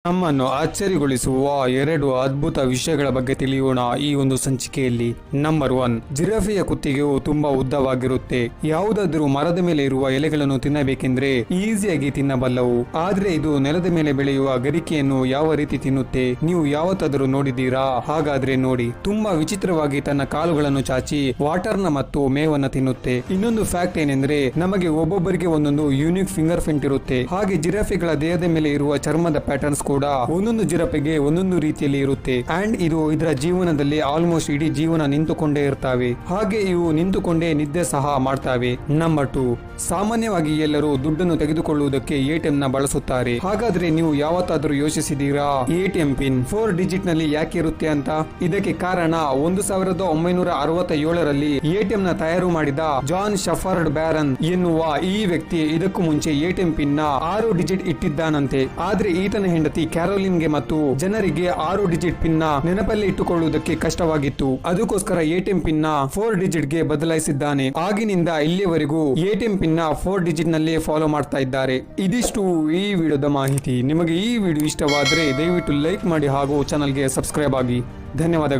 ನಮ್ಮನ್ನು ಆಶ್ಚರ್ಯಗೊಳಿಸುವ ಎರಡು ಅದ್ಭುತ ವಿಷಯಗಳ ಬಗ್ಗೆ ತಿಳಿಯೋಣ ಈ ಒಂದು ಸಂಚಿಕೆಯಲ್ಲಿ. ನಂಬರ್ 1, ಜಿರಾಫೆಯ ಕುತ್ತಿಗೆಯು ತುಂಬಾ ಉದ್ದವಾಗಿರುತ್ತೆ. ಯಾವುದಾದ್ರೂ ಮರದ ಮೇಲೆ ಇರುವ ಎಲೆಗಳನ್ನು ತಿನ್ನಬೇಕೆಂದ್ರೆ ಈಸಿಯಾಗಿ ತಿನ್ನಬಲ್ಲವು. ಆದ್ರೆ ಇದು ನೆಲದ ಮೇಲೆ ಬೆಳೆಯುವ ಗರಿಕೆಯನ್ನು ಯಾವ ರೀತಿ ತಿನ್ನುತ್ತೆ, ನೀವು ಯಾವತ್ತಾದ್ರೂ ನೋಡಿದ್ದೀರಾ? ಹಾಗಾದ್ರೆ ನೋಡಿ. ತುಂಬಾ ವಿಚಿತ್ರವಾಗಿ ತನ್ನ ಕಾಲುಗಳನ್ನು ಚಾಚಿ ವಾಟರ್ನ ಮತ್ತು ಮೇವನ್ನ ತಿನ್ನುತ್ತೆ. ಇನ್ನೊಂದು ಫ್ಯಾಕ್ಟ್ ಏನೆಂದ್ರೆ, ನಮಗೆ ಒಬ್ಬೊಬ್ಬರಿಗೆ ಒಂದೊಂದು ಯೂನಿಕ್ ಫಿಂಗರ್ ಪ್ರಿಂಟ್ ಇರುತ್ತೆ. ಹಾಗೆ ಜಿರಾಫೆಗಳ ದೇಹದ ಮೇಲೆ ಇರುವ ಚರ್ಮದ ಪ್ಯಾಟರ್ನ್ಸ್ ಕೂಡ ಒಂದೊಂದು ಜಿರಾಫೆಗೆ ಒಂದೊಂದು ರೀತಿಯಲ್ಲಿ ಇರುತ್ತೆ. ಅಂಡ್ ಇದು ಇದರ ಜೀವನದಲ್ಲಿ ಆಲ್ಮೋಸ್ಟ್ ಇಡೀ ಜೀವನ ನಿಂತುಕೊಂಡೇ ಇರ್ತವೆ. ಹಾಗೆ ಇವು ನಿಂತುಕೊಂಡೇ ನಿದ್ದೆ ಸಹ ಮಾಡ್ತವೆ. ನಂಬರ್ 2, ಸಾಮಾನ್ಯವಾಗಿ ಎಲ್ಲರೂ ದುಡ್ಡನ್ನು ತೆಗೆದುಕೊಳ್ಳುವುದಕ್ಕೆ ಎಟಿಎಂ ನ ಬಳಸುತ್ತಾರೆ. ಹಾಗಾದ್ರೆ ನೀವು ಯಾವತ್ತಾದ್ರೂ ಯೋಚಿಸಿದೀರಾ ಎಟಿಎಂ ಪಿನ್ 4 ಡಿಜಿಟ್ ನಲ್ಲಿ ಯಾಕೆ ಇರುತ್ತೆ ಅಂತ? ಇದಕ್ಕೆ ಕಾರಣ 1967ರಲ್ಲಿ ಎಟಿಎಂ ನ ತಯಾರು ಮಾಡಿದ ಜಾನ್ ಶಫರ್ಡ್ ಬ್ಯಾರನ್ ಎನ್ನುವ ಈ ವ್ಯಕ್ತಿ ಇದಕ್ಕೂ ಮುಂಚೆ ಎಟಿಎಂ ಪಿನ್ ನ 6 ಡಿಜಿಟ್ ಇಟ್ಟಿದ್ದಾನಂತೆ. ಆದ್ರೆ ಈತನ ಹೆಂಡತಿ ಕ್ಯಾರೋಲಿನ್ಗೆ ಮತ್ತು ಜನರಿಗೆ 6 ಡಿಜಿಟ್ ಪಿನ್ ನ ನೆನಪಲ್ಲಿ ಇಟ್ಟುಕೊಳ್ಳುವುದಕ್ಕೆ ಕಷ್ಟವಾಗಿತ್ತು. ಅದಕ್ಕೋಸ್ಕರ ಎಟಿಎಂ ಪಿನ್ ನ 4 ಡಿಜಿಟ್ ಗೆ ಬದಲಾಯಿಸಿದ್ದಾನೆ. ಆಗಿನಿಂದ ಇಲ್ಲಿಯವರೆಗೂ ಎಟಿಎಂ ಪಿನ್ ನ 4 ಡಿಜಿಟ್ ನಲ್ಲಿ ಫಾಲೋ ಮಾಡ್ತಾ ಇದ್ದಾರೆ. ಇದಿಷ್ಟು ಈ ವಿಡಿಯೋದ ಮಾಹಿತಿ. ನಿಮಗೆ ಈ ವಿಡಿಯೋ ಇಷ್ಟವಾದ್ರೆ ದಯವಿಟ್ಟು ಲೈಕ್ ಮಾಡಿ ಹಾಗೂ ಚಾನಲ್ಗೆ ಸಬ್ಸ್ಕ್ರೈಬ್ ಆಗಿ. ಧನ್ಯವಾದಗಳು.